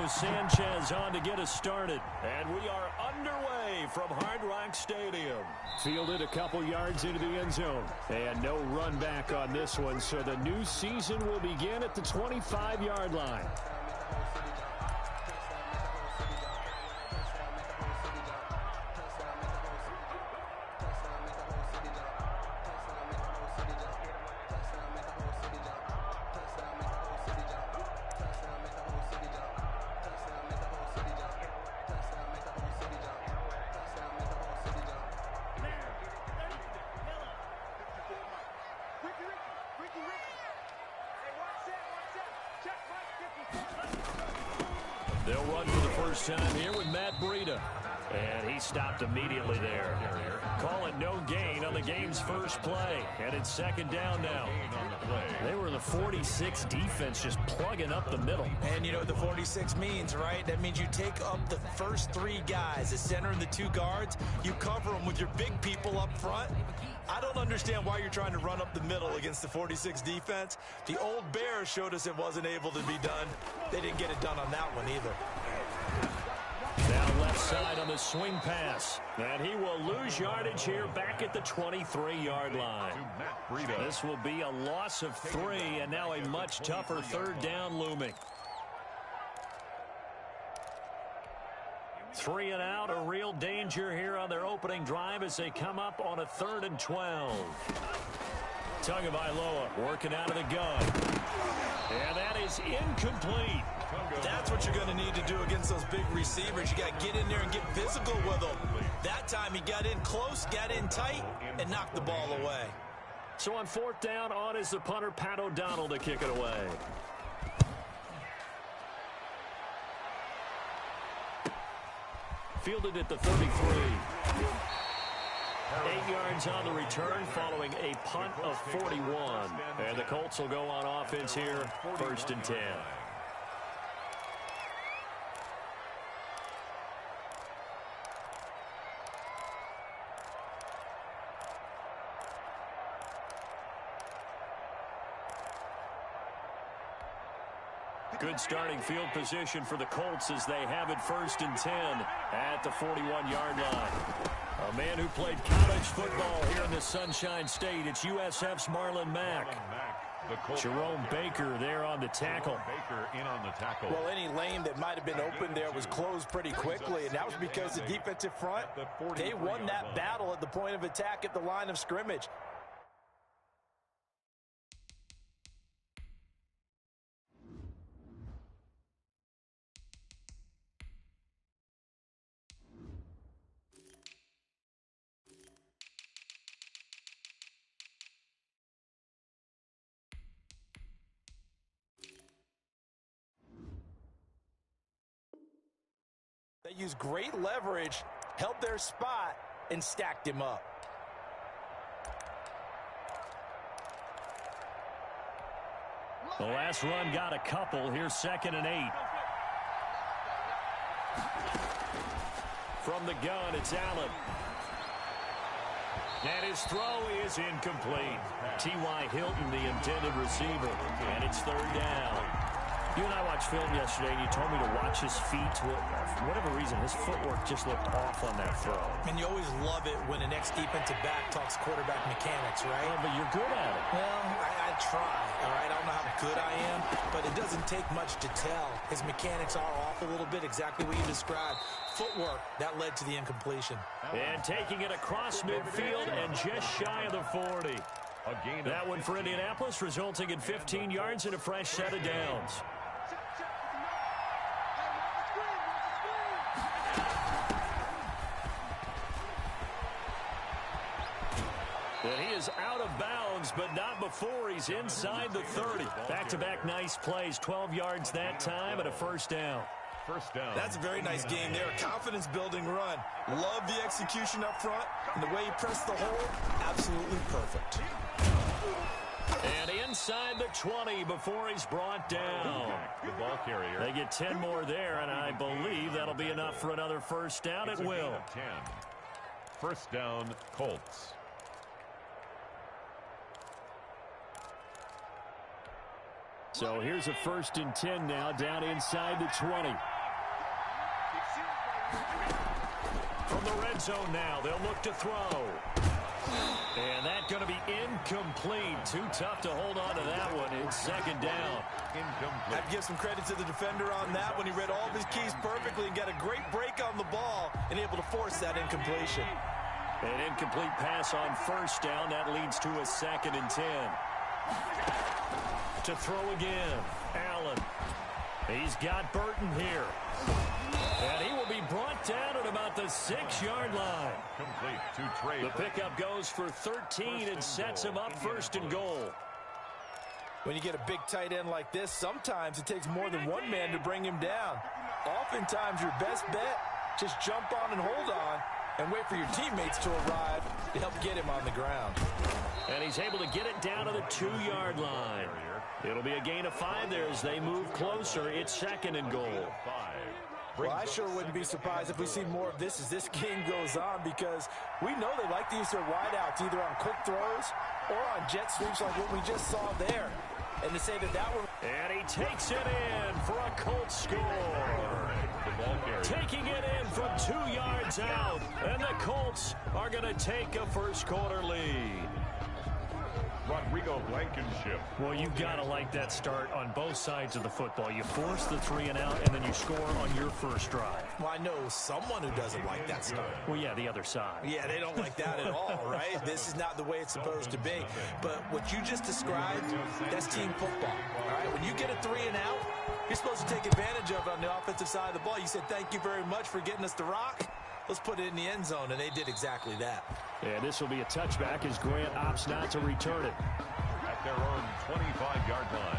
Sanchez on to get us started. And we are underway from Hard Rock Stadium. Fielded a couple yards into the end zone. And no run back on this one, so the new season will begin at the 25-yard line. They'll run for the first time here with Matt Breida. And he stopped immediately there. Call it no gain on the game's first play. And it's second down now. They were the 46 defense just plugging up the middle. And you know what the 46 means, right? That means you take up the first three guys, the center and the two guards. You cover them with your big people up front. I don't understand why you're trying to run up the middle against the 46 defense. The old Bears showed us it wasn't able to be done. They didn't get it done on that one either. Now left side on the swing pass. And he will lose yardage here back at the 23-yard line. This will be a loss of 3, and now a much tougher third down looming. 3 and out, a real danger here on their opening drive as they come up on a 3rd and 12. Tagovailoa working out of the gun. And that is incomplete. That's what you're going to need to do against those big receivers. You got to get in there and get physical with them. That time he got in close, got in tight, and knocked the ball away. So on 4th down, on is the punter, Pat O'Donnell, to kick it away. Fielded at the 33. 8 yards on the return following a punt of 41. And the Colts will go on offense here, 1st and 10. Good starting field position for the Colts as they have it 1st and 10 at the 41-yard line. A man who played college football here in the Sunshine State. It's USF's Marlon Mack. Jerome Baker there on the tackle. Well, any lane that might have been open there was closed pretty quickly, and that was because the defensive front, they won that battle at the point of attack at the line of scrimmage. They used great leverage, held their spot, and stacked him up. The last run got a couple. Here's 2nd and 8. From the gun, it's Allen. And his throw is incomplete. T.Y. Hilton, the intended receiver. And it's 3rd down. You and I watched film yesterday, and you told me to watch his feet. For whatever reason, his footwork just looked off on that throw. And you always love it when an ex-defensive back talks quarterback mechanics, right? Yeah, but you're good at it. Well, I try, all right? I don't know how good I am, but it doesn't take much to tell. His mechanics are off a little bit, exactly what you described. Footwork, that led to the incompletion. And taking it across midfield and just shy of the 40. That one for Indianapolis, resulting in 15 yards and a fresh set of downs. And he is out of bounds, but not before he's inside the 30. Back-to-back nice plays, 12 yards that time and a 1st down. That's a very nice game there. Confidence-building run. Love the execution up front, and the way he pressed the hole, absolutely perfect. And inside the 20 before he's brought down. The ball carrier. They get 10 more there, and I believe that'll be enough for another 1st down. It will. 10. 1st down, Colts. So here's a 1st and 10 now, down inside the 20. From the red zone now, they'll look to throw. And that's going to be incomplete. Too tough to hold on to that one. It's second down. Incomplete. I'd give some credit to the defender on that when he read all of his keys perfectly and got a great break on the ball and able to force that incompletion. An incomplete pass on first down. That leads to a 2nd and 10. To throw again. Allen. He's got Burton here. And he will be brought down at about the 6-yard line. Complete to Trey. The pickup goes for 13 and sets him up 1st and goal. When you get a big tight end like this, sometimes it takes more than one man to bring him down. Oftentimes, your best bet, just jump on and hold on and wait for your teammates to arrive to help get him on the ground. And he's able to get it down to the 2-yard line. It'll be a gain of 5 there as they move closer. It's 2nd and goal. Well, I sure wouldn't be surprised if we see more of this as this game goes on, because we know they like to use their wideouts either on quick throws or on jet sweeps like what we just saw there. And to say that one... And he takes it in for a Colts score. Taking it in from 2 yards out. And the Colts are going to take a first-quarter lead. Rodrigo Blankenship. Well, you've got to like that start on both sides of the football. You force the 3 and out, and then you score on your first drive. Well, I know someone who doesn't like that start. Well, yeah, the other side. Yeah, they don't like that at all, right? This is not the way it's supposed to be. But what you just described, that's team football, all right? When you get a 3 and out, you're supposed to take advantage of it on the offensive side of the ball. You said, thank you very much for getting us the rock. Let's put it in the end zone, and they did exactly that. And this will be a touchback as Grant opts not to return it. At their own 25-yard line.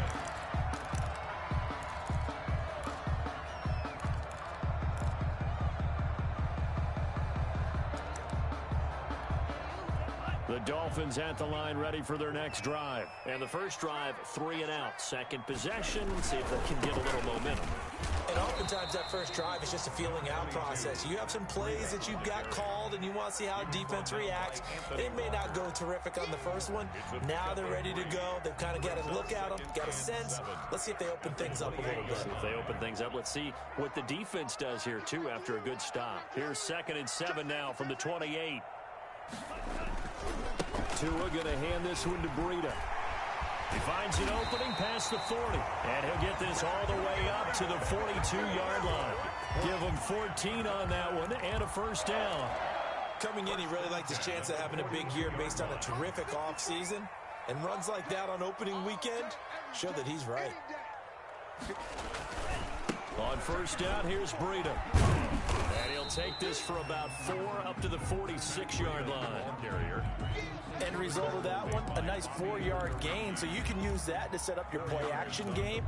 The Dolphins at the line ready for their next drive. And the first drive, 3 and out. Second possession, see if they can get a little momentum. And oftentimes that first drive is just a feeling out process. You have some plays that you've got called and you want to see how defense reacts. It may not go terrific on the first one. Now they're ready to go. They've kind of got a look at them, got a sense. Let's see if they open things up a little bit. If they open things up, let's see what the defense does here, too, after a good stop. Here's 2nd and 7 now from the 28. Tua going to hand this one to Breida. He finds an opening past the 40. And he'll get this all the way up to the 42-yard line. Give him 14 on that one and a first down. Coming in, he really liked his chance of having a big year based on a terrific offseason. And runs like that on opening weekend show that he's right. On first down, here's Breida. And he'll take this for about 4 up to the 46-yard line. End result of that one, a nice 4-yard gain, so you can use that to set up your play-action game,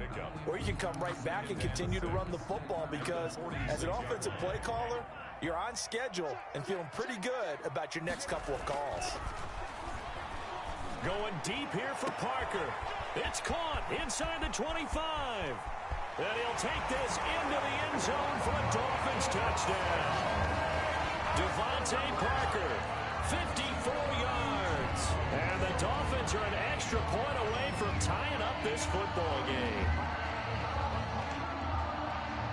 or you can come right back and continue to run the football, because as an offensive play caller, you're on schedule and feeling pretty good about your next couple of calls. Going deep here for Parker. It's caught inside the 25. And he'll take this into the end zone for a Dolphins touchdown. Devontae Parker, 54 yards. And the Dolphins are an extra point away from tying up this football game.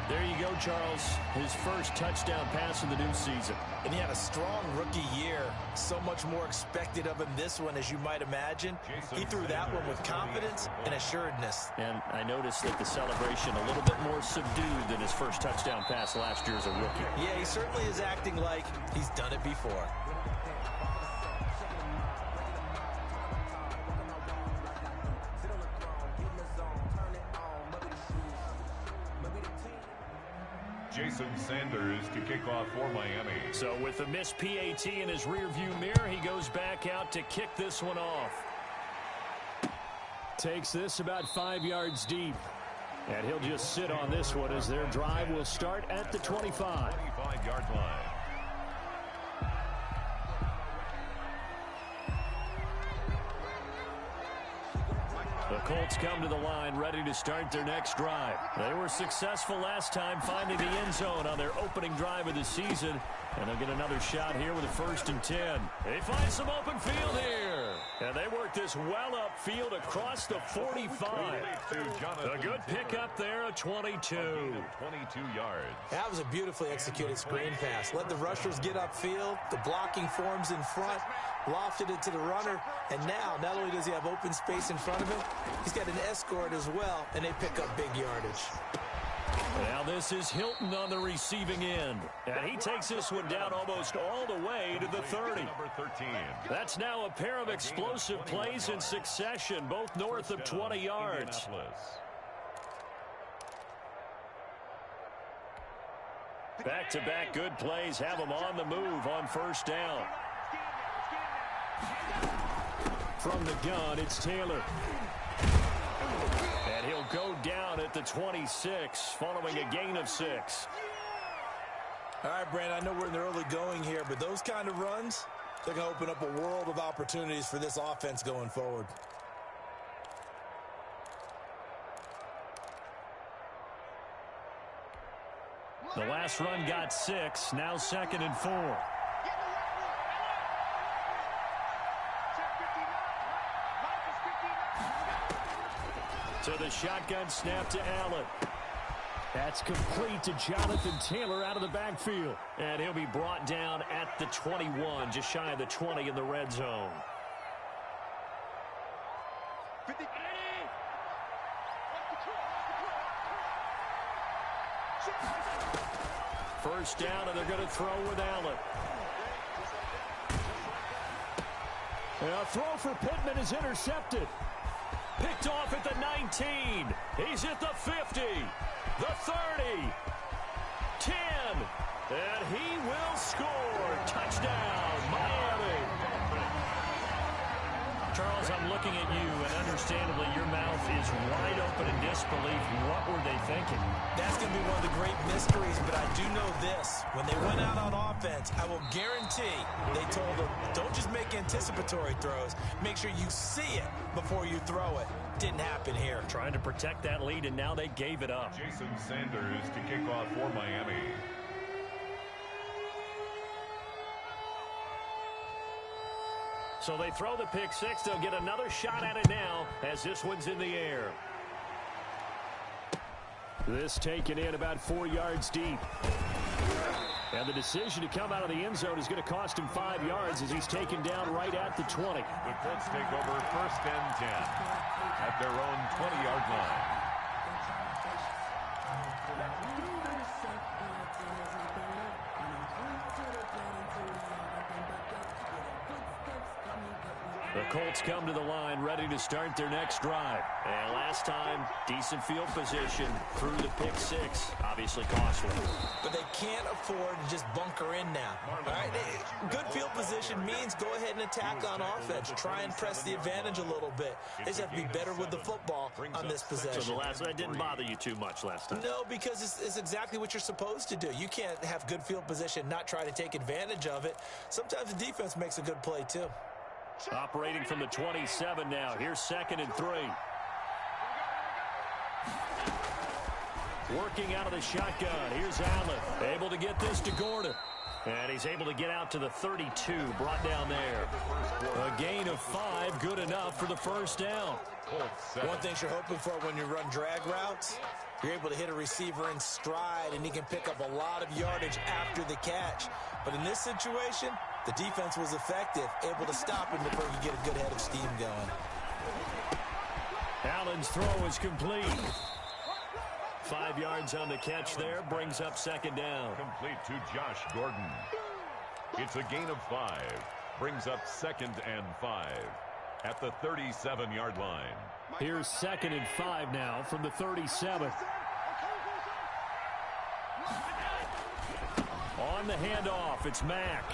There you go, Charles. His first touchdown pass of the new season. And he had a strong rookie year. So much more expected of him this one, as you might imagine. He threw that one with confidence and assuredness. And I noticed that the celebration a little bit more subdued than his first touchdown pass last year as a rookie. Yeah, he certainly is acting like he's done it before. Jason Sanders to kick off for Miami. So with a missed PAT in his rearview mirror, he goes back out to kick this one off. Takes this about 5 yards deep. And he'll just sit on this one as their drive will start at the 25. 25-yard line. The Colts come to the line ready to start their next drive. They were successful last time finding the end zone on their opening drive of the season. And they'll get another shot here with a 1st and 10. They find some open field here. And they work this well upfield across the 45. A good pickup there, a 22. 22 yards. That was a beautifully executed screen pass. Let the rushers get upfield. The blocking forms in front. Lofted it to the runner. And now, not only does he have open space in front of him, he's got an escort as well, and they pick up big yardage. Now this is Hilton on the receiving end. And he takes this one down almost all the way to the 30. Number 13. That's now a pair of explosive plays in succession, both north of 20 yards. Back-to-back good plays have them on the move on first down. From the gun, it's Taylor. And he'll go down at the 26, following a gain of 6. All right, Brandon, I know we're in the early going here, but those kind of runs, they're going to open up a world of opportunities for this offense going forward. The last run got 6, now 2nd and 4. To the shotgun snap to Allen. That's complete to Jonathan Taylor out of the backfield. And he'll be brought down at the 21, just shy of the 20 in the red zone. First down, and they're going to throw with Allen. A throw for Pittman is intercepted. Picked off at the 19. He's at the 50. The 30. 10. And he will score. Touchdown, Miami. Charles, I'm looking at you, and understandably, your mouth is wide open in disbelief. What were they thinking? That's going to be one of the great mysteries, but I do know this. When they went out on offense, I will guarantee they told them, don't just make anticipatory throws. Make sure you see it before you throw it. Didn't happen here. Trying to protect that lead, and now they gave it up. Jason Sanders to kick off for Miami. So they throw the pick six. They'll get another shot at it now as this one's in the air. This taken in about 4 yards deep. And the decision to come out of the end zone is going to cost him 5 yards as he's taken down right at the 20. The Colts take over 1st and 10 at their own 20-yard line. The Colts come to the line ready to start their next drive. And last time, decent field position through the pick six. Obviously costly. But they can't afford to just bunker in now. All right, good field position means go ahead and attack on offense. Try and press the advantage a little bit. They just have to be better with the football on this possession. So that didn't bother you too much last time? No, because it's exactly what you're supposed to do. You can't have good field position, not try to take advantage of it. Sometimes the defense makes a good play, too. Operating from the 27 now. Here's 2nd and 3. Working out of the shotgun. Here's Allen. Able to get this to Gordon. And he's able to get out to the 32. Brought down there. A gain of 5. Good enough for the first down. One thing you're hoping for when you run drag routes, you're able to hit a receiver in stride, and he can pick up a lot of yardage after the catch. But in this situation, the defense was effective, able to stop him before you get a good head of steam going. Allen's throw is complete. 5 yards on the catch there, brings up 2nd down. Complete to Josh Gordon. It's a gain of 5. Brings up 2nd and 5 at the 37-yard line. Here's 2nd and 5 now from the 37. On the handoff, it's Mack.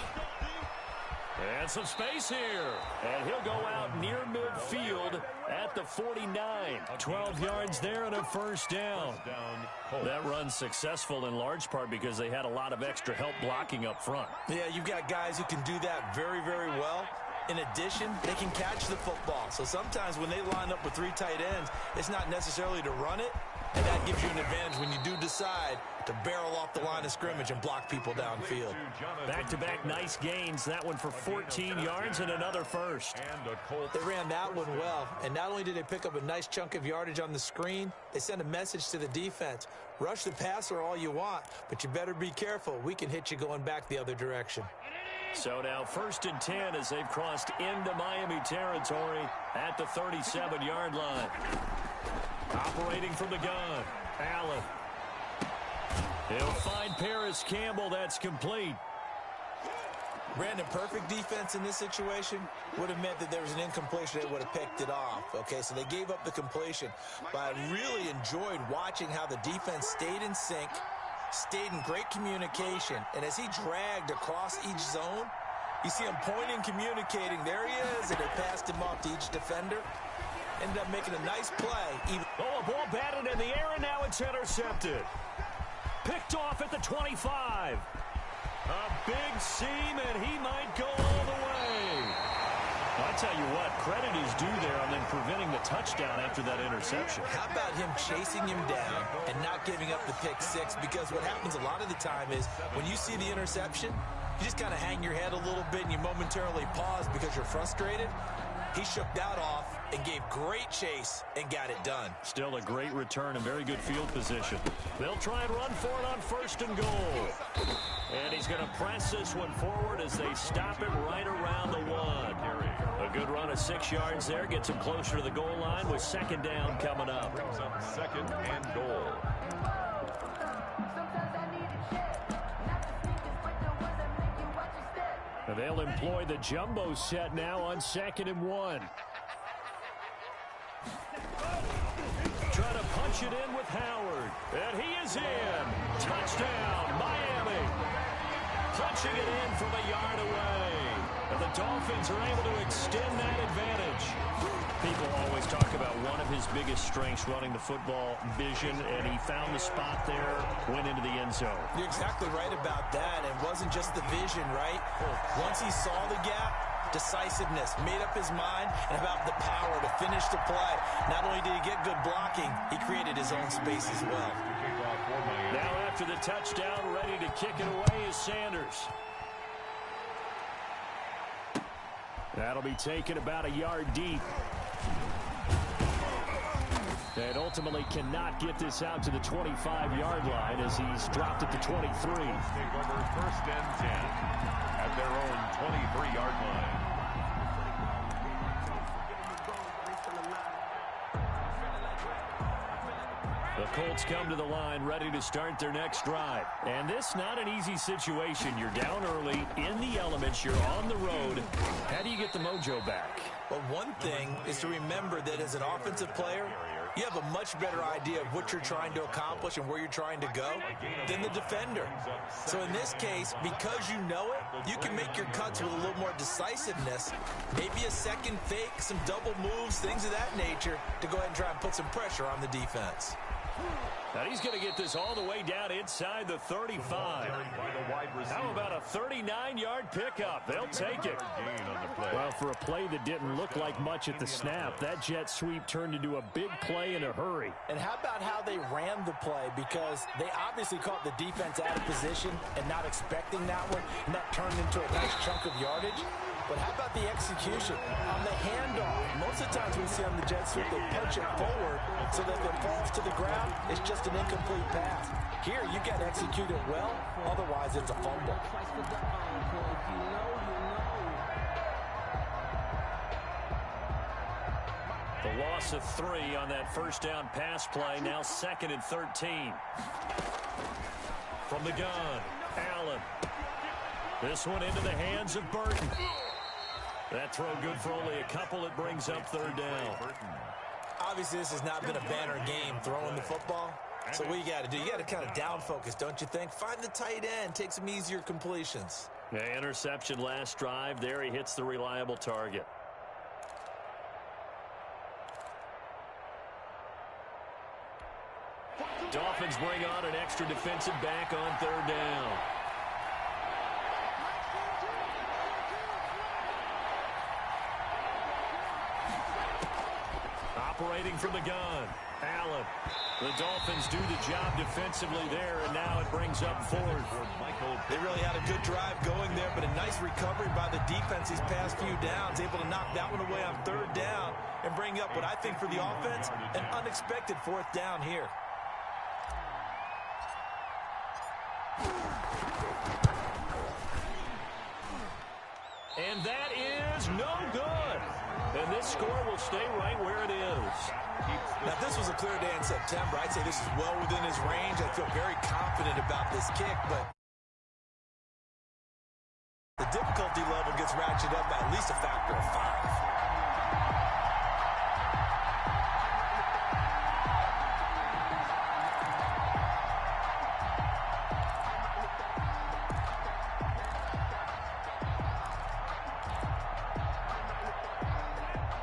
And some space here. And he'll go out near midfield at the 49. 12 yards there and a first down. That run's successful in large part because they had a lot of extra help blocking up front. Yeah, you've got guys who can do that very, very well. In addition, they can catch the football. So sometimes when they line up with 3 tight ends, it's not necessarily to run it, and that gives you an advantage when you do decide to barrel off the line of scrimmage and block people downfield. Back-to-back nice gains. That one for 14 yards and another first. They ran that one well, and not only did they pick up a nice chunk of yardage on the screen, they sent a message to the defense. Rush the passer all you want, but you better be careful. We can hit you going back the other direction. So now 1st and 10 as they've crossed into Miami territory at the 37-yard line. Operating from the gun, Allen. He'll find Paris Campbell. That's complete. Brandon, perfect defense in this situation would have meant that there was an incompletion. They would have picked it off. Okay, so they gave up the completion. But I really enjoyed watching how the defense stayed in sync, stayed in great communication, and as he dragged across each zone, you see him pointing, communicating. There he is, and they passed him off to each defender. Ended up making a nice play. Oh, a ball batted in the air, and now it's intercepted. Picked off at the 25. A big seam, and he might go all the way. I tell you what, credit is due there on them preventing the touchdown after that interception. How about him chasing him down and not giving up the pick six? Because what happens a lot of the time is when you see the interception, you just kind of hang your head a little bit and you momentarily pause because you're frustrated. He shook that off and gave great chase and got it done. Still a great return and very good field position. They'll try and run for it on 1st and goal. And he's going to press this one forward as they stop it right around the 1. A good run of 6 yards there. Gets him closer to the goal line with 2nd down coming up. Brings up 2nd and goal. They'll employ the jumbo set now on 2nd and 1. Trying to punch it in with Howard. And he is in. Touchdown, Miami. Punching it in from a yard away. And the Dolphins are able to extend that advantage. People always talk about one of his biggest strengths, running the football, vision, and he found the spot there, went into the end zone. You're exactly right about that. It wasn't just the vision, right? Once he saw the gap, decisiveness, made up his mind, and about the power to finish the play. Not only did he get good blocking, he created his own space as well. Now after the touchdown, ready to kick it away is Sanders. That'll be taken about a yard deep. And ultimately cannot get this out to the 25-yard line as he's dropped at the 23. Take over 1st and 10 at their own 23-yard line. The Colts come to the line ready to start their next drive. And this not an easy situation. You're down early, in the elements, you're on the road. How do you get the mojo back? Well, one thing is to remember that as an offensive player, you have a much better idea of what you're trying to accomplish and where you're trying to go than the defender. So in this case, because you know it, you can make your cuts with a little more decisiveness, maybe a second fake, some double moves, things of that nature, to go ahead and try and put some pressure on the defense. Now he's going to get this all the way down inside the 35. How about a 39-yard pickup? They'll take it. Well, for a play that didn't look like much at the snap, that jet sweep turned into a big play in a hurry. And how about how they ran the play? Because they obviously caught the defense out of position and not expecting that one, and that turned into a nice chunk of yardage. But how about the execution? On the handoff, most of the times we see on the jet sweep, they punch it forward so that if it falls to the ground, it's just an incomplete pass. Here, you got to execute it well, otherwise it's a fumble. The loss of 3 on that first down pass play, now 2nd and 13. From the gun, Allen. This one into the hands of Burton. That throw good for only a couple. It brings up 3rd down. Obviously, this has not been a banner game throwing the football. So what you got to do, you got to kind of down focus, don't you think? Find the tight end, take some easier completions. Yeah, interception last drive. There he hits the reliable target. Dolphins bring on an extra defensive back on 3rd down. operating from the gun. Allen. The Dolphins do the job defensively there, and now it brings up fourth. They really had a good drive going there, but a nice recovery by the defense these past few downs, able to knock that one away on third down and bring up what I think for the offense, an unexpected fourth down here. And that is no good. And this score will stay right where it is. Now, if this was a clear day in September, I'd say this is well within his range. I feel very confident about this kick, but the difficulty level gets ratcheted up by at least a factor of 5.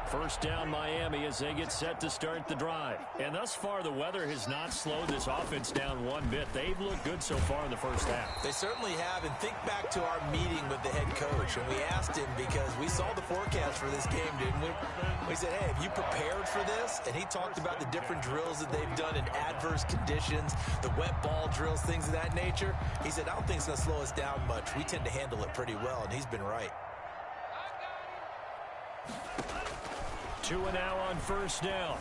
First down Miami as they get set to start the drive. And thus far, the weather has not slowed this offense down one bit. They've looked good so far in the first half. They certainly have. And think back to our meeting with the head coach. And we asked him, because we saw the forecast for this game, didn't we? We said, hey, have you prepared for this? And he talked about the different drills that they've done in adverse conditions, the wet ball drills, things of that nature. He said, I don't think it's going to slow us down much. We tend to handle it pretty well, and he's been right. 2 now on first down.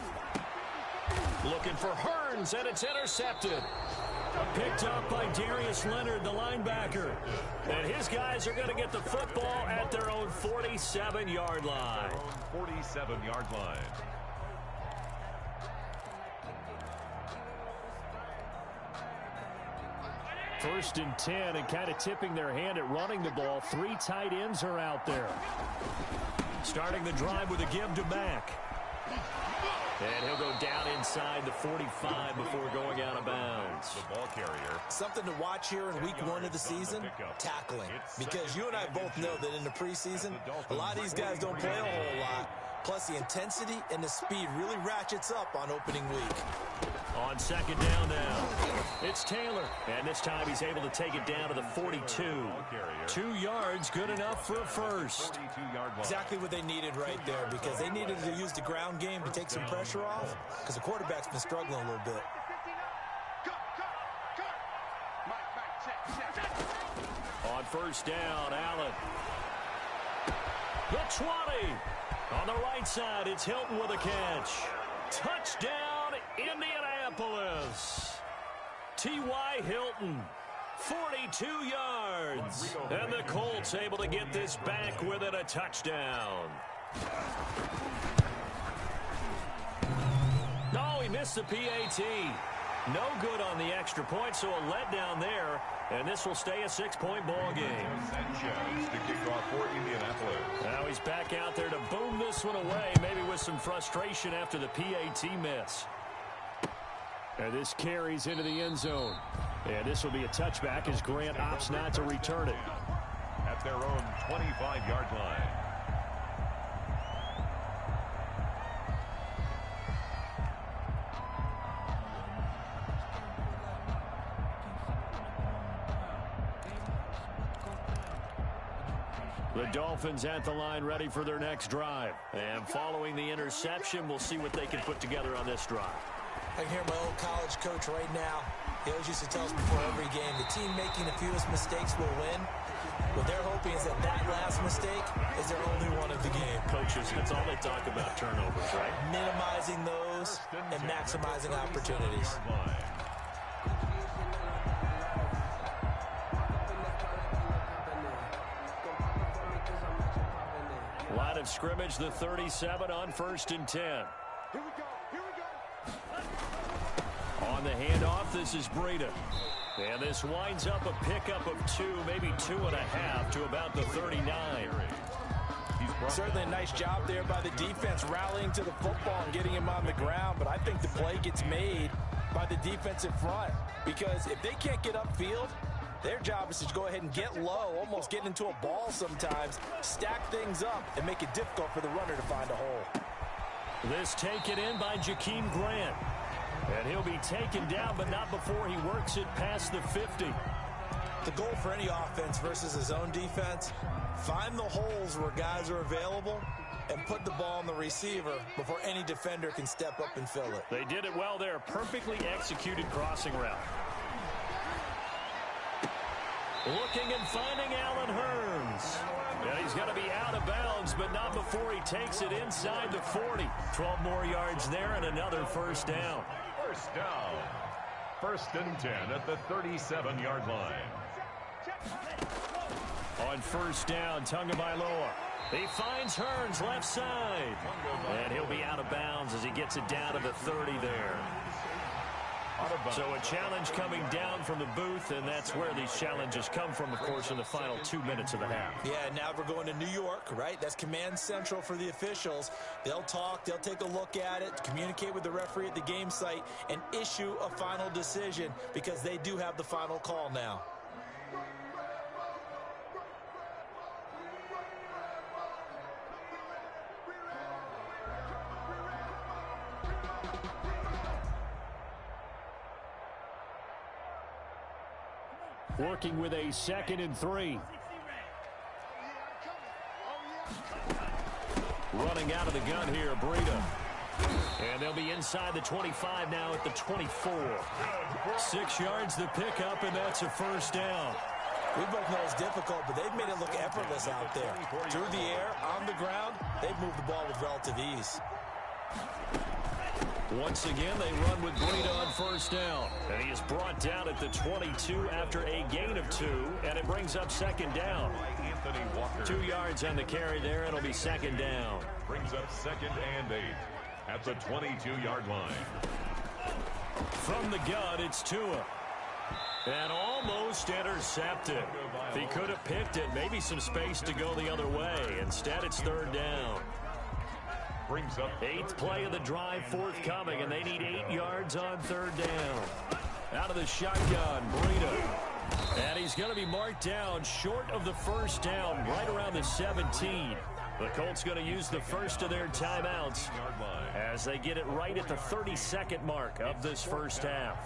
Looking for Hearns, and it's intercepted. Picked up by Darius Leonard, the linebacker. And his guys are going to get the football at their own 47-yard line. 47-yard line. First and 10, and kind of tipping their hand at running the ball. 3 tight ends are out there. Starting the drive with a give to Mack. And he'll go down inside the 45 before going out of bounds. The ball carrier. Something to watch here in week 1 of the season, tackling. Because you and I both know that in the preseason, a lot of these guys don't play a whole lot. Plus, the intensity and the speed really ratchets up on opening week. On second down now, it's Taylor. And this time he's able to take it down to the 42. 2 yards, good enough for a first. Exactly what they needed right there, because they needed to use the ground game to take some pressure off, because the quarterback's been struggling a little bit. On first down, Allen. The 20. On the right side, it's Hilton with a catch. Touchdown, Indianapolis. T.Y. Hilton, 42 yards. And the Colts able to get this back within a touchdown. No, he missed the PAT. No good on the extra point, so a letdown there. And this will stay a 6-point ball game. Sanchez to kick off for Indianapolis. Now he's back out there to boom this one away, maybe with some frustration after the PAT miss. And this carries into the end zone. And this will be a touchback as Grant opts not to return it. At their own 25-yard line. The Dolphins at the line ready for their next drive. And following the interception, we'll see what they can put together on this drive. I can hear my old college coach right now. He always used to tell us before every game, the team making the fewest mistakes will win. What they're hoping is that that last mistake is their only one of the game. Coaches, that's all they talk about, turnovers, right? Minimizing those and maximizing opportunities. Line of scrimmage, the 37 on first and 10. Here we go. On the handoff, this is Breida. And this winds up a pickup of 2, maybe 2.5 to about the 39. Certainly a nice job there by the defense rallying to the football and getting him on the ground. But I think the play gets made by the defensive front, because if they can't get upfield, their job is to go ahead and get low, almost get into a ball sometimes, stack things up, and make it difficult for the runner to find a hole. This taken in by Jakeem Grant. And he'll be taken down, but not before he works it past the 50. The goal for any offense versus his own defense, find the holes where guys are available and put the ball on the receiver before any defender can step up and fill it. They did it well there. Perfectly executed crossing route. Looking and finding Allen Hurns. And he's going to be out of bounds, but not before he takes it inside the 40. 12 more yards there and another first down. First down. First and 10 at the 37-yard line. On first down, Tagovailoa. He finds Hurns left side. And he'll be out of bounds as he gets it down to the 30 there. So a challenge coming down from the booth, and that's where these challenges come from, of course, in the final 2 minutes of the half. Yeah, now we're going to New York, right? That's command central for the officials. They'll talk, they'll take a look at it, communicate with the referee at the game site, and issue a final decision because they do have the final call now. Working with a 2nd and 3. Running out of the gun here, Breida. And they'll be inside the 25 now at the 24. 6 yards to pick up, and that's a first down. We both know it's difficult, but they've made it look effortless out there. Through the air, on the ground, they've moved the ball with relative ease. Once again, they run with Breida on first down. And he is brought down at the 22 after a gain of 2, and it brings up second down. 2 yards on the carry there, and it'll be second down. Brings up 2nd and 8 at the 22-yard line. From the gun, it's Tua. And almost intercepted. If he could have picked it, maybe some space to go the other way. Instead, it's third down. Brings up 8th play of the drive forthcoming, and they need 8 yards on third down. Out of the shotgun, Breida. And he's going to be marked down short of the first down, right around the 17. The Colts going to use the first of their timeouts as they get it right at the 32nd mark of this first half.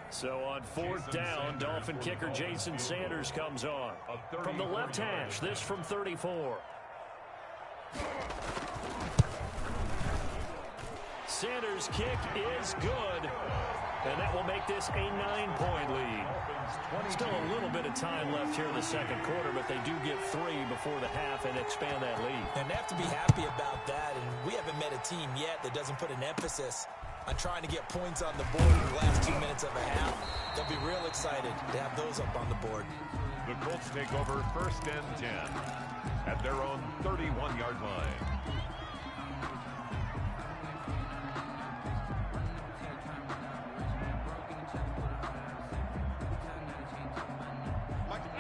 So on fourth down, Dolphin kicker Jason Sanders comes on. From the left hash, this from 34. Sanders' kick is good. And that will make this a 9-point lead. Still a little bit of time left here in the second quarter, but they do get 3 before the half and expand that lead. And they have to be happy about that. And we haven't met a team yet that doesn't put an emphasis on trying to get points on the board in the last 2 minutes of a half. They'll be real excited to have those up on the board. The Colts take over first and 10 at their own 31-yard line.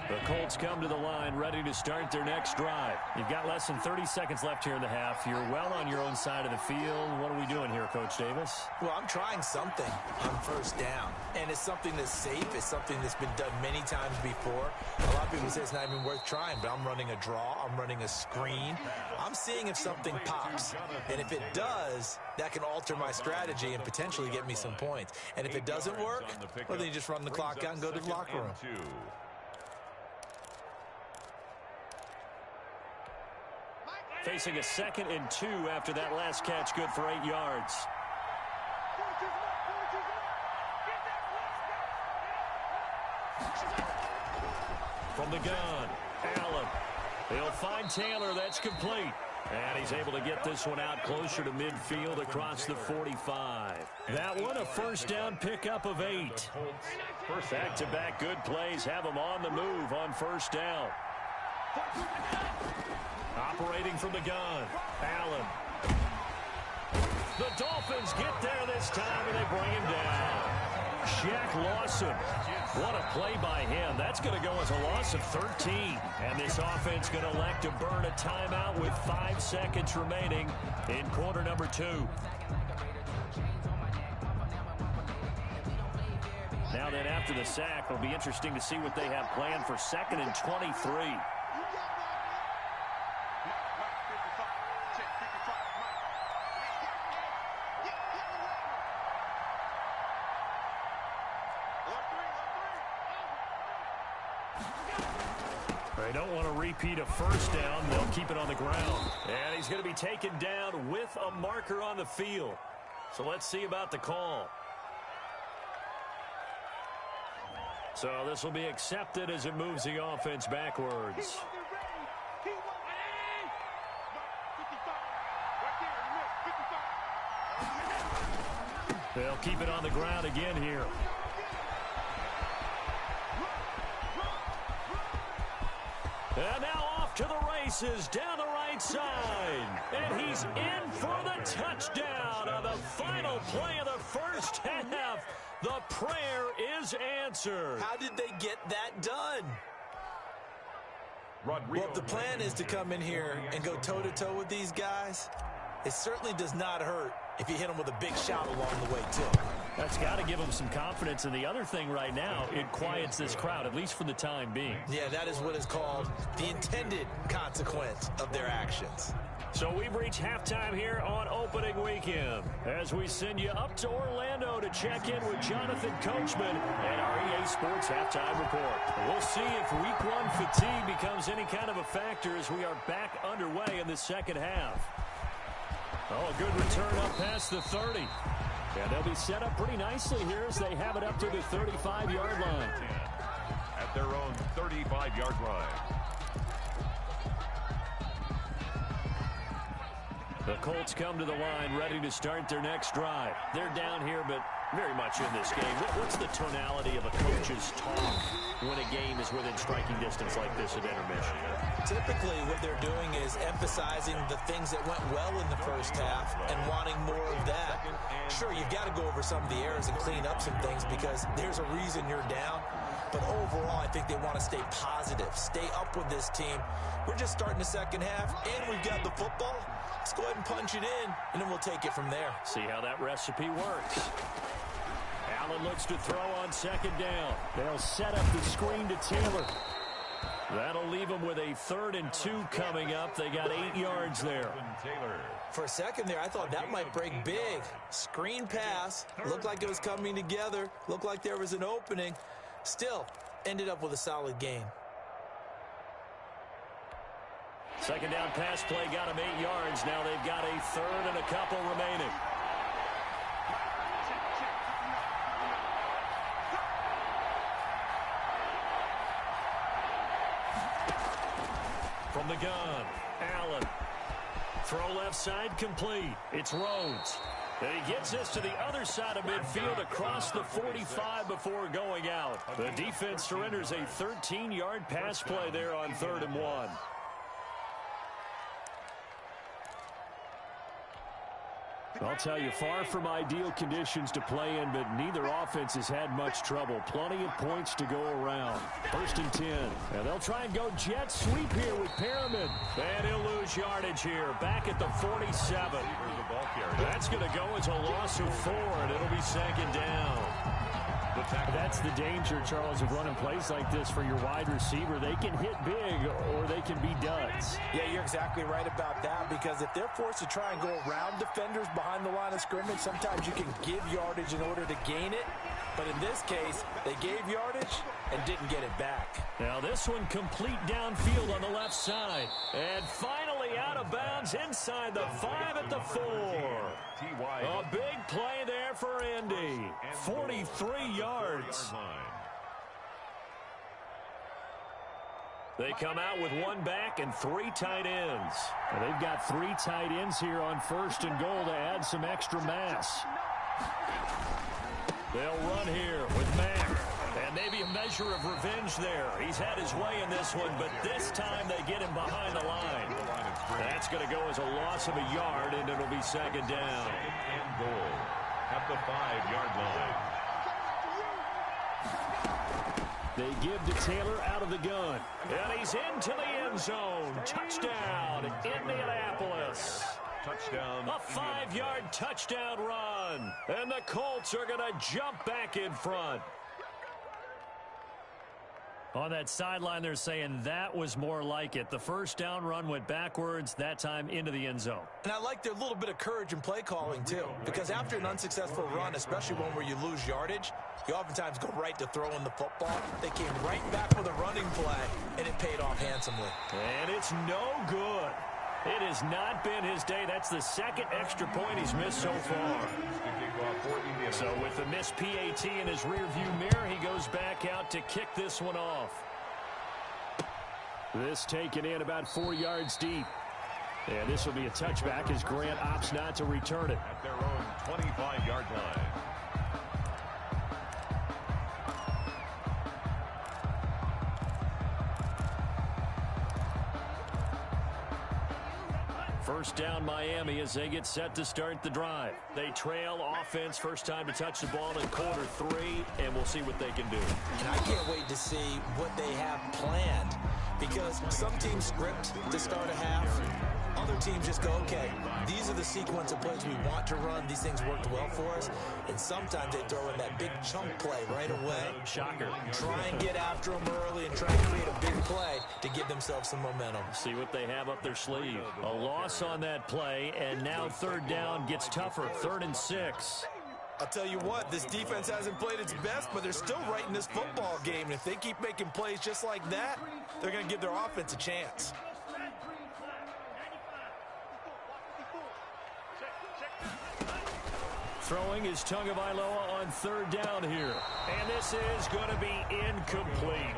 The Colts come to the line ready to start their next drive. You've got less than 30 seconds left here in the half. You're well on your own side of the field. What are we doing here, Coach Davis? Well, I'm trying something on first down. And it's something that's safe. It's something that's been done many times before. A lot of people say it's not even worth trying, but I'm running a draw. I'm running a screen. I'm seeing if something pops. And if it does, that can alter my strategy and potentially get me some points. And if it doesn't work, well, then you just run the clock out and go to the locker room. Facing a 2nd and 2 after that last catch, good for 8 yards. From the gun, Allen. He'll find Taylor. That's complete. And he's able to get this one out closer to midfield across the 45. That one, a first down pickup of 8. Back-to-back good plays have them on the move on first down. Operating from the gun, Allen. The Dolphins get there this time, and they bring him down. Shaq Lawson. What a play by him. That's going to go as a loss of 13. And this offense going to elect to burn a timeout with 5 seconds remaining in quarter number 2. Now then, after the sack, it'll be interesting to see what they have planned for 2nd and 23. They don't want to repeat a first down. They'll keep it on the ground. And he's going to be taken down with a marker on the field. So let's see about the call. So this will be accepted as it moves the offense backwards. They'll keep it on the ground again here. And now off to the races down the right side. And he's in for the touchdown on the final play of the first half. The prayer is answered. How did they get that done? Well, if the plan is to come in here and go toe-to-toe with these guys, it certainly does not hurt if you hit them with a big shout along the way, too. That's got to give them some confidence. And the other thing right now, it quiets this crowd, at least for the time being. Yeah, that is what is called the intended consequence of their actions. So we've reached halftime here on opening weekend as we send you up to Orlando to check in with Jonathan Coachman and our EA Sports Halftime Report. We'll see if Week 1 fatigue becomes any kind of a factor as we are back underway in the second half. Oh, a good return up past the 30. And they'll be set up pretty nicely here as they have it up to the 35-yard line. At their own 35-yard line. The Colts come to the line ready to start their next drive. They're down here, but very much in this game. What's the tonality of a coach's talk when a game is within striking distance like this at intermission? Typically, what they're doing is emphasizing the things that went well in the first half and wanting more of that. Sure, you've got to go over some of the errors and clean up some things because there's a reason you're down. But overall, I think they want to stay positive, stay up with this team. We're just starting the second half, and we've got the football. Let's go ahead and punch it in, and then we'll take it from there. See how that recipe works. Allen looks to throw on second down. They'll set up the screen to Taylor. That'll leave them with a 3rd and 2 coming up. They got 8 yards there. For a second there, I thought that might break big. Screen pass. Looked like it was coming together. Looked like there was an opening. Still, ended up with a solid gain. Second down pass play got them 8 yards. Now they've got a 3rd and a couple remaining. From the gun, Allen. Throw left side complete. It's Rhodes. And he gets us to the other side of midfield across the 45 before going out. The defense surrenders a 13-yard pass play there on 3rd and 1. I'll tell you, far from ideal conditions to play in, but neither offense has had much trouble. Plenty of points to go around. 1st and 10. And they'll try and go jet sweep here with Perriman. And he'll lose yardage here. Back at the 47. That's going to go as a loss of 4, and it'll be 2nd down. That's the danger, Charles, of running plays like this for your wide receiver. They can hit big or they can be duds. Yeah, you're exactly right about that, because if they're forced to try and go around defenders behind the line of scrimmage, sometimes you can give yardage in order to gain it. But in this case, they gave yardage and didn't get it back. Now this one complete downfield on the left side. And finally out of bounds inside the 5 at the 4. A big play there for Indy. 43 yards. They come out with 1 back and 3 tight ends. And they've got 3 tight ends here on 1st and goal to add some extra mass. They'll run here with Mack. And maybe a measure of revenge there. He's had his way in this one, but this time they get him behind the line. That's going to go as a loss of a yard, and it'll be 2nd down. And goal at the 5-yard line. They give to Taylor out of the gun. And he's into the end zone. Touchdown, Indianapolis. Touchdown. A 5-yard touchdown run. And the Colts are going to jump back in front. On that sideline, they're saying that was more like it. The first down run went backwards, that time into the end zone. And I like their little bit of courage in play calling, too. Because after an unsuccessful run, especially one where you lose yardage, you oftentimes go right to throwing the football. They came right back with a running play, and it paid off handsomely. And it's no good. It has not been his day. That's the second extra point he's missed so far. So with the missed PAT in his rearview mirror, he goes back out to kick this one off. This taken in about 4 yards deep. And this will be a touchback as Grant opts not to return it. At their own 25-yard line. First down Miami as they get set to start the drive. They trail offense, first time to touch the ball in quarter 3, and we'll see what they can do. And I can't wait to see what they have planned, because some teams script to start a half. Other teams just go, okay, these are the sequence of plays we want to run. These things worked well for us. And sometimes they throw in that big chunk play right away. Shocker. Try and get after them early and try and create a big play to give themselves some momentum. See what they have up their sleeve. A loss on that play, and now third down gets tougher. 3rd and 6. I'll tell you what, this defense hasn't played its best, but they're still right in this football game. And if they keep making plays just like that, they're going to give their offense a chance. Throwing is Tagovailoa on 3rd down here. And this is going to be incomplete.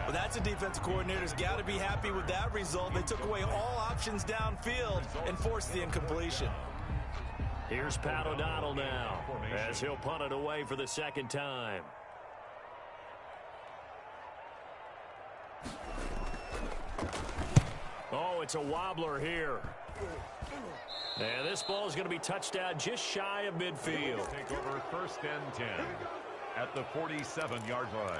Well, that's a defensive coordinator's got to be happy with that result. They took away all options downfield and forced the incompletion. Here's Pat O'Donnell now as he'll punt it away for the second time. Oh, it's a wobbler here. And this ball is going to be touched out just shy of midfield. Take over 1st and 10 at the 47-yard line.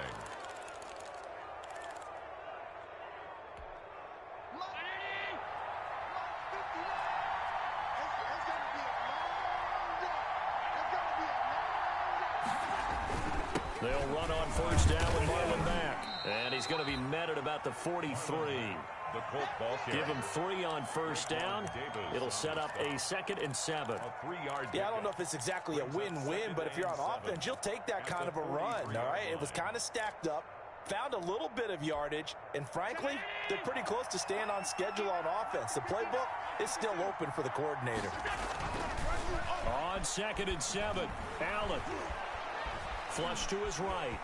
They'll run on 1st down with Marlon back. And he's going to be met at about the 43. The Colts ball carrier. Give him 3 on 1st down. It'll set up a 2nd and 7. A 3-yard. Yeah, I don't know if it's exactly a win-win, but if you're on offense, you'll take that kind of a run, all right? It was kind of stacked up, found a little bit of yardage, and frankly, they're pretty close to staying on schedule on offense. The playbook is still open for the coordinator. On 2nd and 7, Allen. Flush to his right.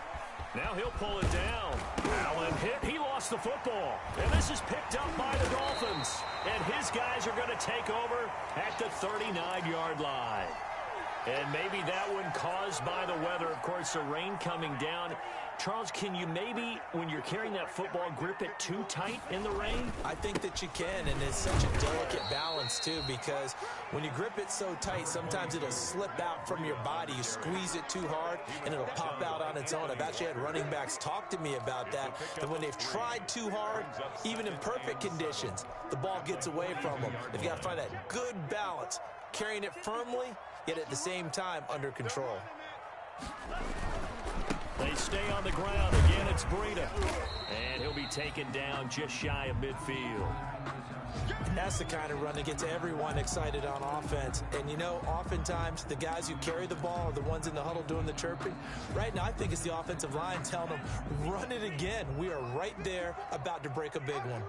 Now he'll pull it down. Allen hit. He lost the football. And this is picked up by the Dolphins. And his guys are going to take over at the 39-yard line. And maybe that one caused by the weather. Of course, the rain coming down. Charles, can you maybe, when you're carrying that football, grip it too tight in the rain? I think that you can, and it's such a delicate balance, too, because when you grip it so tight, sometimes it'll slip out from your body. You squeeze it too hard, and it'll pop out on its own. I've actually had running backs talk to me about that when they've tried too hard, even in perfect conditions, the ball gets away from them. They've got to find that good balance, carrying it firmly, yet at the same time under control. They stay on the ground. Again, it's Breida. And he'll be taken down just shy of midfield. And that's the kind of run that gets everyone excited on offense. And, you know, oftentimes the guys who carry the ball are the ones in the huddle doing the chirping. Right now, I think it's the offensive line telling them, run it again. We are right there about to break a big one.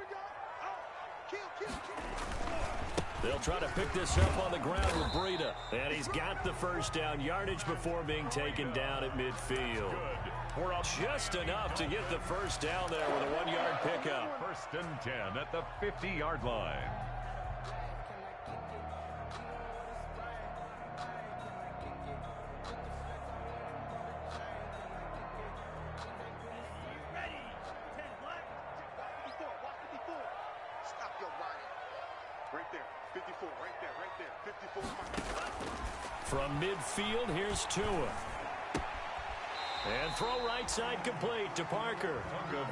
They'll try to pick this up on the ground with Breida. And he's got the first down yardage before being taken down at midfield. We're up just enough to get the first down there with a 1-yard pickup. 1st and 10 at the 50-yard line. From midfield, here's Tua. And throw right side complete to Parker.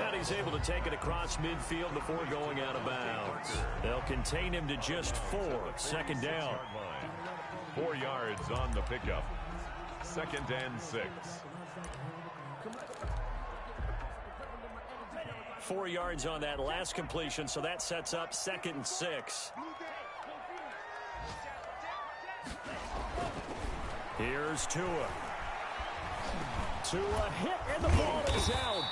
And he's able to take it across midfield before going out of bounds. They'll contain him to just 4. 2nd down. 4 yards on the pickup. 2nd and 6. 4 yards on that last completion, so that sets up 2nd and 6. Here's Tua. Tua hit, and the ball is out.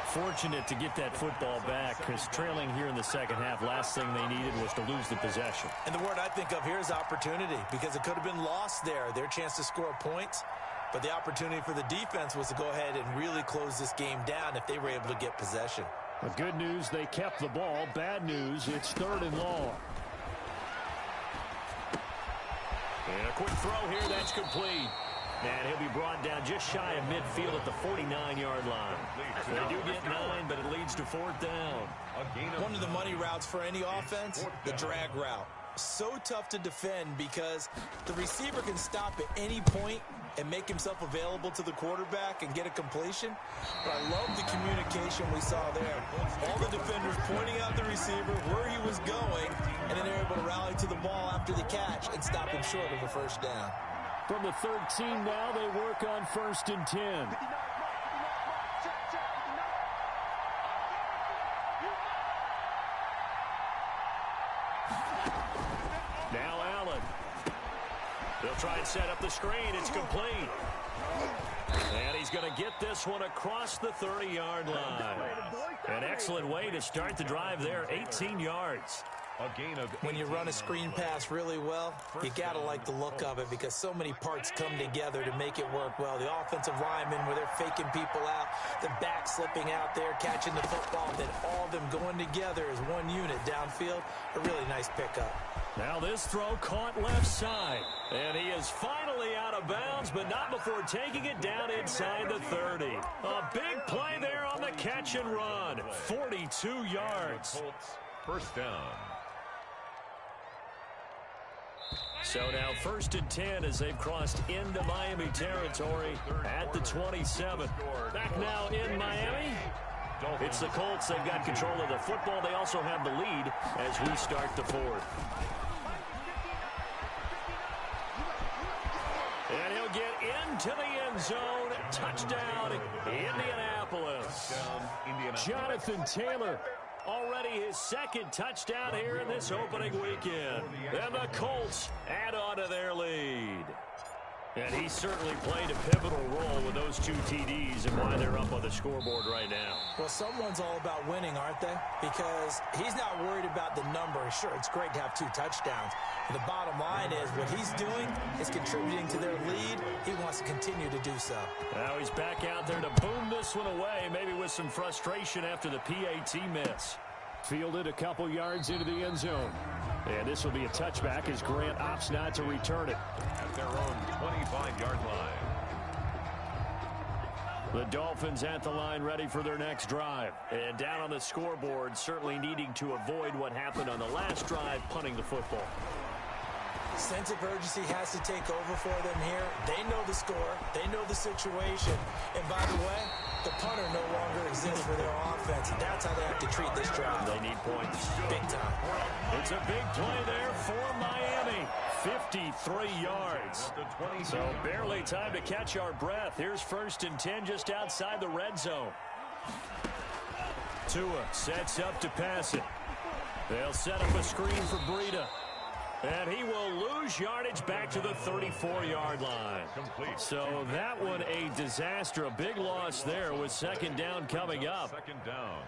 Fortunate to get that football back, because trailing here in the second half, last thing they needed was to lose the possession. And the word I think of here is opportunity, because it could have been lost there, their chance to score points. But the opportunity for the defense was to go ahead and really close this game down if they were able to get possession. The good news, they kept the ball. Bad news, it's 3rd and long. And a quick throw here, that's complete. And he'll be brought down just shy of midfield at the 49-yard line. They do get 9, but it leads to 4th down. One of the money routes for any offense, the drag route. So tough to defend because the receiver can stop at any point and make himself available to the quarterback and get a completion. But I love the communication we saw there. All the defenders pointing out the receiver where he was going, and then they're able to rally to the ball after the catch and stop him short of a first down. From the 13 now, they work on 1st and 10. Now Allen. They'll try and set up the screen. It's complete. And he's going to get this one across the 30-yard line. An excellent way to start the drive there, 18 yards. When you run a screen pass really well, you got to like the look of it because so many parts come together to make it work well. The offensive linemen, where they're faking people out, the back slipping out there, catching the football, then all of them going together as one unit downfield. A really nice pickup. Now this throw caught left side. And he is finally out of bounds, but not before taking it down inside the 30. A big play there on the catch and run. 42 yards. First down. So now 1st and 10 as they've crossed into Miami territory at the 27. Back now in Miami. It's the Colts. They've got control of the football. They also have the lead as we start the 4th. And he'll get into the end zone. Touchdown, Indianapolis. Jonathan Taylor. Already his 2nd touchdown here in this opening weekend. And the Colts add on to their lead. And he certainly played a pivotal role with those 2 TDs and why they're up on the scoreboard right now. Well, someone's all about winning, aren't they? Because he's not worried about the number. Sure, it's great to have 2 touchdowns. But the bottom line is what he's doing is contributing to their lead. He wants to continue to do so. Now he's back out there to boom this one away, maybe with some frustration after the PAT miss. Fielded a couple yards into the end zone. And this will be a touchback as Grant opts not to return it. At their own 25-yard line. The Dolphins at the line ready for their next drive. And down on the scoreboard, certainly needing to avoid what happened on the last drive, punting the football. Sense of urgency has to take over for them here. They know the score. They know the situation. And by the way, the punter no longer exists for their offense. And that's how they have to treat this drive. They need points. Big time. It's a big play there for Miami. 53 yards. So barely time to catch our breath. Here's 1st and 10 just outside the red zone. Tua sets up to pass it. They'll set up a screen for Breida. And he will lose yardage back to the 34-yard line. So that one a disaster. A big loss there with 2nd down coming up. 2nd down.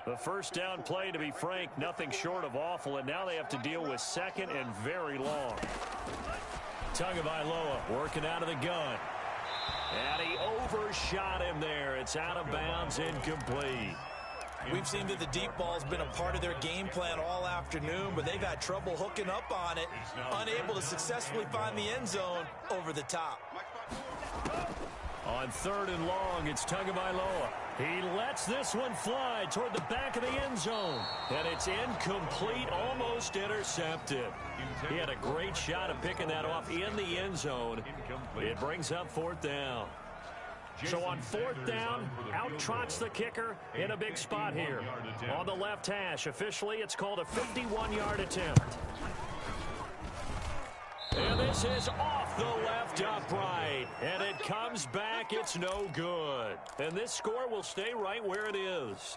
The 1st down play, to be frank, nothing short of awful, and now they have to deal with 2nd and very long. Tagovailoa working out of the gun. And he overshot him there. It's out of bounds, incomplete. We've seen that the deep ball's been a part of their game plan all afternoon, but they've had trouble hooking up on it, unable to successfully find the end zone over the top. On 3rd and long, it's Tagovailoa. He lets this one fly toward the back of the end zone. And it's incomplete, almost intercepted. He had a great shot of picking that off in the end zone. It brings up 4th down. So on fourth down, out trots the kicker in a big spot here. On the left hash, officially it's called a 51-yard attempt. And this is off the left upright. And it comes back. It's no good. And this score will stay right where it is.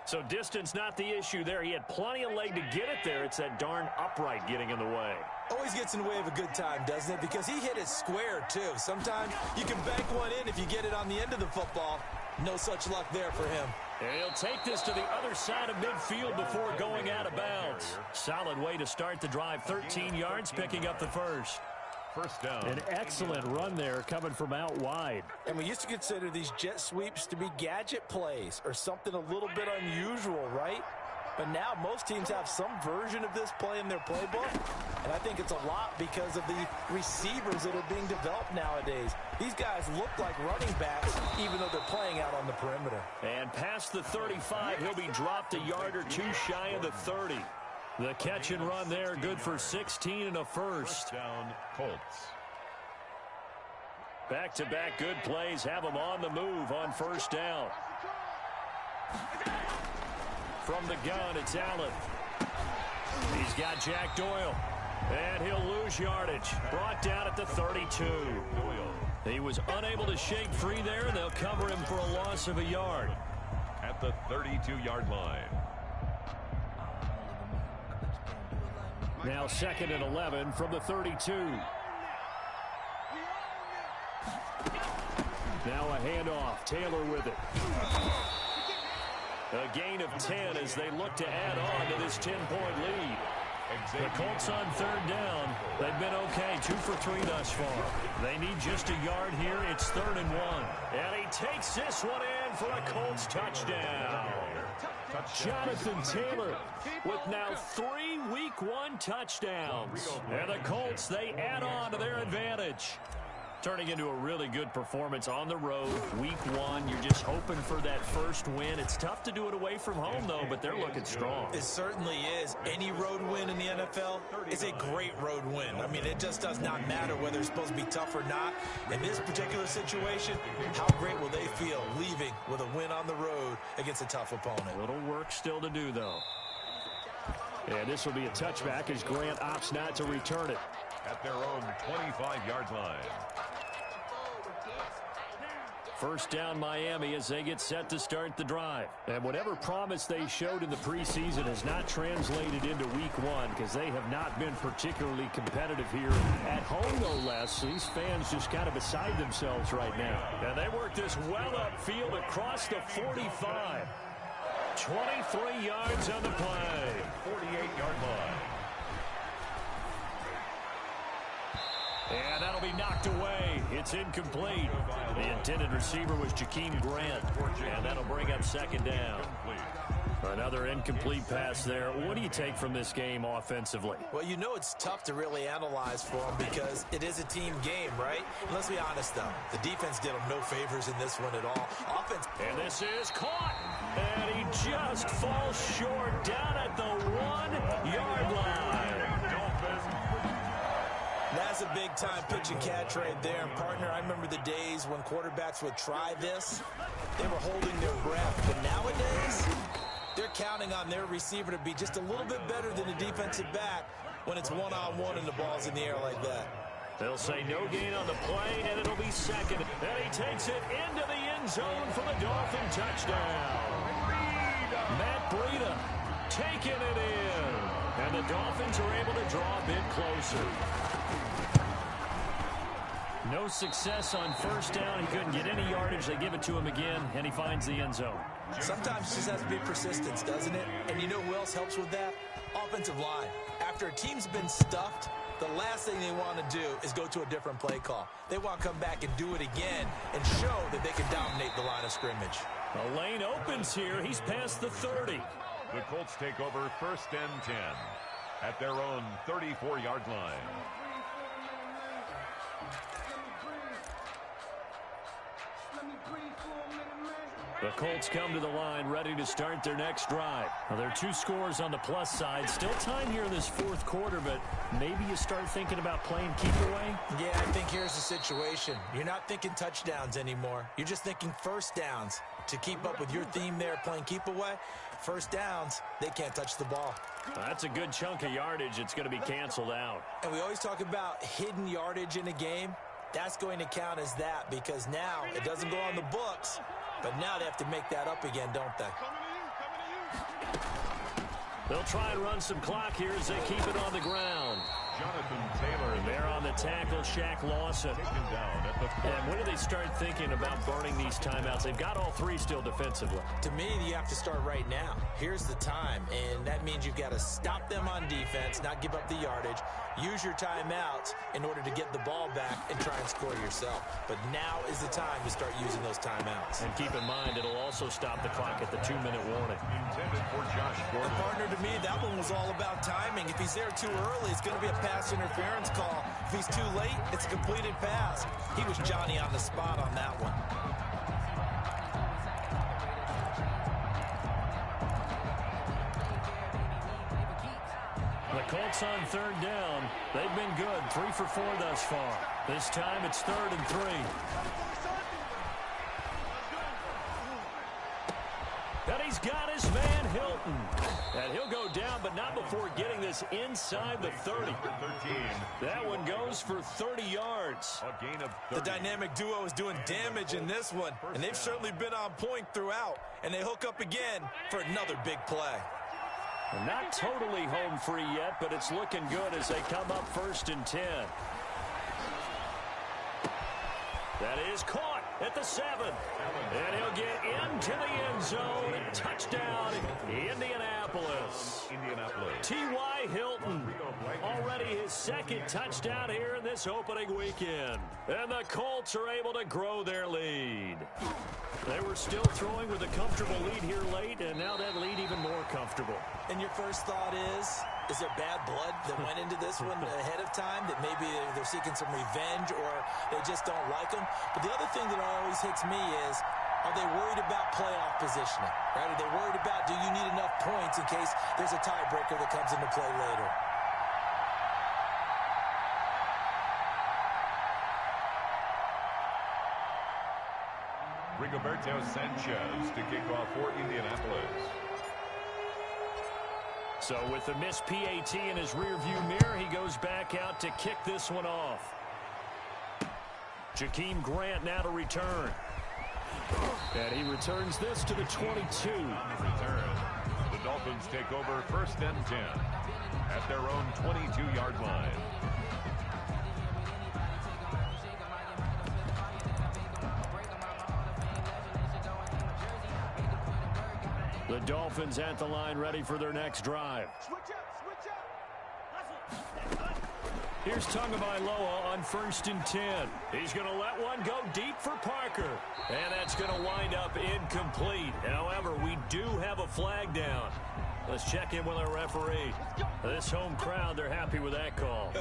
So distance not the issue there. He had plenty of leg to get it there. It's that darn upright getting in the way. Always gets in the way of a good time, doesn't it? Because he hit it square, too. Sometimes you can bank one in if you get it on the end of the football. No such luck there for him. And he'll take this to the other side of midfield before going out of bounds. Solid way to start the drive. 13 yards, picking up the first. First down. An excellent run there coming from out wide. And we used to consider these jet sweeps to be gadget plays or something a little bit unusual, right? But now most teams have some version of this play in their playbook. And I think it's a lot because of the receivers that are being developed nowadays. These guys look like running backs even though they're playing out on the perimeter. And past the 35, he'll be dropped a yard or two shy of the 30. The catch and run there, good for 16 and a first. First down, Colts. Back-to-back good plays have them on the move on first down. From the gun, it's Allen. He's got Jack Doyle. And he'll lose yardage. Brought down at the 32. He was unable to shake free there, and they'll cover him for a loss of a yard. At the 32-yard line. Now 2nd and 11 from the 32. Now a handoff. Taylor with it. A gain of 10 as they look to add on to this 10-point lead. The Colts on third down. They've been okay. 2 for 3 thus far. They need just a yard here. It's 3rd and 1. And he takes this one in for a Colts touchdown. Jonathan Taylor with now 3 Week 1 touchdowns. And the Colts, they add on to their advantage. Turning into a really good performance on the road. Week 1, you're just hoping for that first win. It's tough to do it away from home, though, but they're looking strong. It certainly is. Any road win in the NFL is a great road win. I mean, it just does not matter whether it's supposed to be tough or not. In this particular situation, how great will they feel leaving with a win on the road against a tough opponent? A little work still to do, though. And this will be a touchback as Grant opts not to return it. At their own 25-yard line. First down Miami as they get set to start the drive. And whatever promise they showed in the preseason has not translated into week 1 because they have not been particularly competitive here. At home, no less. These fans just kind of beside themselves right now. And they work this well upfield across the 45. 23 yards on the play. 48-yard line. And that'll be knocked away. It's incomplete. The intended receiver was Jakeem Grant. And that'll bring up 2nd down. Another incomplete pass there. What do you take from this game offensively? Well, you know it's tough to really analyze for them because it is a team game, right? Let's be honest, though. The defense did them no favors in this one at all. Offense. And this is caught. And he just falls short down at the 1-yard line. That's a big-time pitch and catch right there. And, partner, I remember the days when quarterbacks would try this. They were holding their breath. But nowadays, they're counting on their receiver to be just a little bit better than the defensive back when it's one-on-one and the ball's in the air like that. They'll say no gain on the play, and it'll be 2nd. And he takes it into the end zone for the Dolphin touchdown. Matt Breida taking it in. And the Dolphins are able to draw a bit closer. No success on first down. He couldn't get any yardage. They give it to him again, and he finds the end zone. Sometimes it just has to be persistence, doesn't it? And you know who else helps with that? Offensive line. After a team's been stuffed, the last thing they want to do is go to a different play call. They want to come back and do it again and show that they can dominate the line of scrimmage. The lane opens here. He's past the 30. The Colts take over 1st and 10 at their own 34-yard line. The Colts come to the line ready to start their next drive. Now, there are 2 scores on the plus side. Still time here in this 4th quarter, but maybe you start thinking about playing keep away? Yeah, I think here's the situation. You're not thinking touchdowns anymore. You're just thinking first downs. To keep up with your theme there, playing keep away, first downs, they can't touch the ball. That's a good chunk of yardage. It's going to be canceled out. And we always talk about hidden yardage in a game. That's going to count as that because now it doesn't go on the books, but now they have to make that up again, don't they? They'll try and run some clock here as they keep it on the ground. Jonathan Taylor. And they're on the tackle, Shaq Lawson. And when do they start thinking about burning these timeouts? They've got all 3 still defensively. To me, you have to start right now. Here's the time, and that means you've got to stop them on defense, not give up the yardage, use your timeouts in order to get the ball back and try and score yourself. But now is the time to start using those timeouts. And keep in mind, it'll also stop the clock at the 2-minute warning. Intended for Josh Gordon. The partner, to me, that one was all about timing. If he's there too early, it's going to be a pass interference call. If he's too late, it's a completed pass. He was Johnny on the spot on that one. The Colts on 3rd down. They've been good. 3 for 4 thus far. This time it's 3rd and 3. And he's got his man Hilton. And he'll go down, but not before getting this inside the 30. That one goes for 30 yards. A gain of 30. The dynamic duo is doing damage in this one, and they've certainly been on point throughout. And they hook up again for another big play. Not totally home free yet, but it's looking good as they come up 1st and 10. That is caught at the 7. And he'll get into the end zone. Touchdown, Indianapolis. T.Y. Hilton, already his 2nd touchdown here in this opening weekend. And the Colts are able to grow their lead. They were still throwing with a comfortable lead here late, and now that lead even more comfortable. And your first thought is there bad blood that went into this one ahead of time, that maybe they're seeking some revenge or they just don't like them? But the other thing that always hits me is, are they worried about playoff positioning? Right? Are they worried about, do you need enough points in case there's a tiebreaker that comes into play later? Rigoberto Sanchez to kick off for Indianapolis. So with the missed PAT in his rearview mirror, he goes back out to kick this one off. Jakeem Grant now to return. And he returns this to the 22. Return. The Dolphins take over 1st and 10 at their own 22-yard line. The Dolphins at the line ready for their next drive. Here's Tagovailoa on 1st and 10. He's going to let one go deep for Parker. And that's going to wind up incomplete. However, we do have a flag down. Let's check in with our referee. This home crowd, they're happy with that call.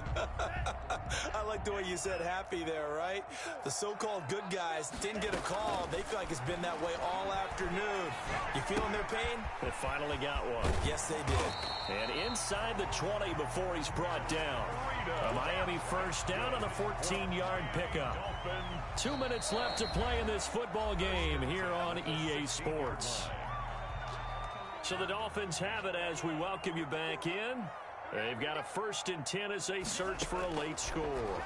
I like the way you said happy there, right? The so-called good guys didn't get a call. They feel like it's been that way all afternoon. You feeling their pain? They finally got one. Yes, they did. And inside the 20 before he's brought down. A Miami first down on a 14-yard pickup. 2 minutes left to play in this football game here on EA Sports. So the Dolphins have it as we welcome you back in. They've got a 1st and 10 as they search for a late score.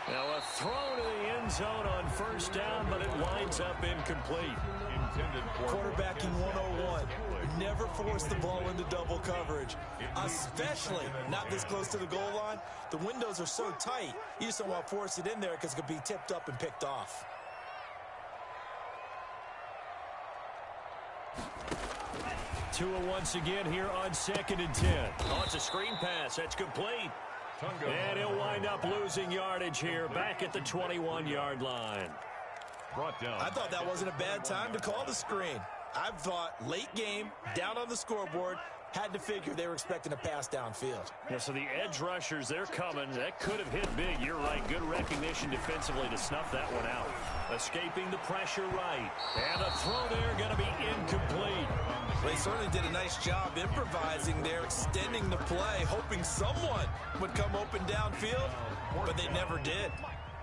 Now a throw to the end zone on 1st down, but it winds up incomplete. Quarterbacking 101. Never force the ball into double coverage, especially not this close to the goal line. The windows are so tight, you just don't want to force it in there because it could be tipped up and picked off. Tua once again here on 2nd and 10. Oh, it's a screen pass. That's complete. And he'll wind up losing yardage here back at the 21-yard line. I thought that wasn't a bad time to call the screen. I thought late game, down on the scoreboard, Had to figure they were expecting a pass downfield. Yeah, so the edge rushers, they're coming. That could have hit big. You're right. Good recognition defensively to snuff that one out. Escaping the pressure right. And a throw there going to be incomplete. They certainly did a nice job improvising there, extending the play, hoping someone would come open downfield, but they never did.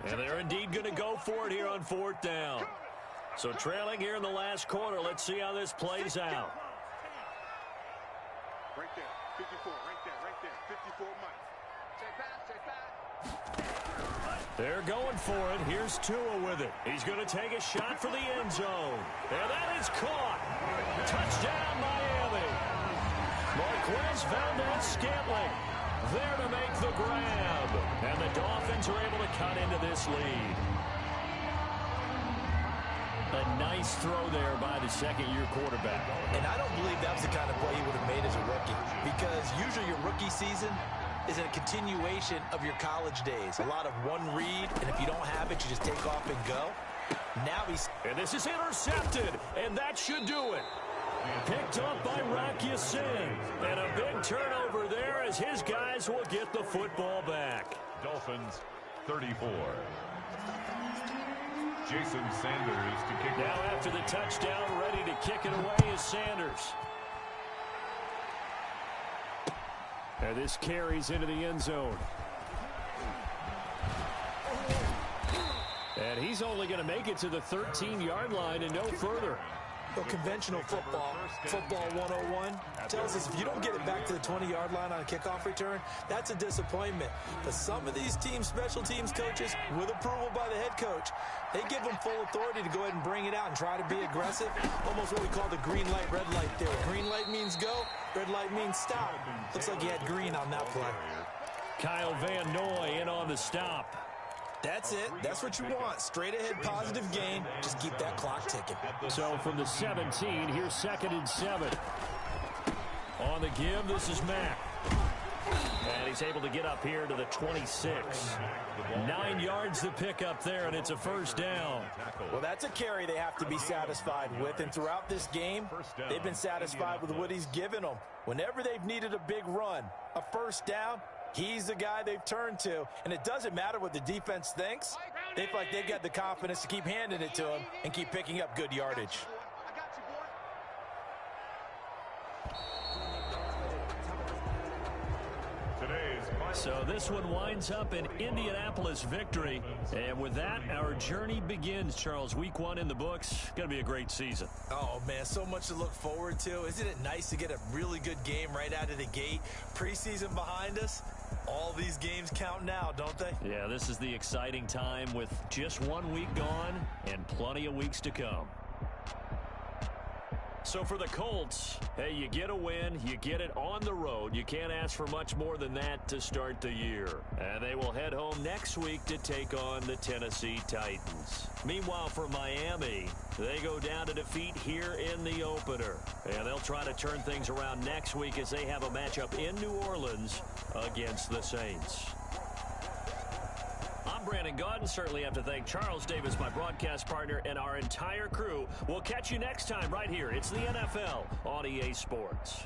And they're indeed going to go for it here on 4th down. So trailing here in the last quarter. Let's see how this plays out. Right there, 54, right there, 54 Mike. They're going for it. Here's Tua with it. He's going to take a shot for the end zone. And that is caught. Touchdown, Miami. Marquez Valdez-Scantling there to make the grab. And the Dolphins are able to cut into this lead. A nice throw there by the second-year quarterback. And I don't believe that was the kind of play he would have made as a rookie, because usually your rookie season is a continuation of your college days. A lot of one read, and if you don't have it, you just take off and go. Now he's... And this is intercepted, and that should do it. Picked up by Rocky Sin. And a big turnover there as his guys will get the football back. Dolphins 34. Jason Sanders to kick now off. After the touchdown, ready to kick it away is Sanders. And this carries into the end zone. And he's only going to make it to the 13-yard line and no further. Well, conventional football 101, tells us if you don't get it back to the 20-yard line on a kickoff return, that's a disappointment. But some of these teams, special teams coaches, with approval by the head coach, they give them full authority to go ahead and bring it out and try to be aggressive. Almost what we call the green light, red light theory. Green light means go, red light means stop. Looks like he had green on that play. Kyle Van Noy in on the stop. That's it. That's what you want. Straight ahead positive gain. Just keep that clock ticking. So from the 17, here's 2nd and 7. On the give, this is Mack. And he's able to get up here to the 26. 9 yards to pick up there, and it's a first down. Well, that's a carry they have to be satisfied with. And throughout this game, they've been satisfied with what he's given them. Whenever they've needed a big run, a first down, he's the guy they've turned to. And it doesn't matter what the defense thinks. They feel like they've got the confidence to keep handing it to him and keep picking up good yardage. So this one winds up an Indianapolis victory. And with that, our journey begins, Charles. Week 1 in the books. Going to be a great season. Oh, man, so much to look forward to. Isn't it nice to get a really good game right out of the gate? Preseason behind us. All these games count now, don't they? Yeah, this is the exciting time with just 1 week gone and plenty of weeks to come. So for the Colts, hey, you get a win, you get it on the road. You can't ask for much more than that to start the year. And they will head home next week to take on the Tennessee Titans. Meanwhile, for Miami, they go down to defeat here in the opener. And they'll try to turn things around next week as they have a matchup in New Orleans against the Saints. I'm Brandon Gaudin. Certainly have to thank Charles Davis, my broadcast partner, and our entire crew. We'll catch you next time right here. It's the NFL on EA Sports.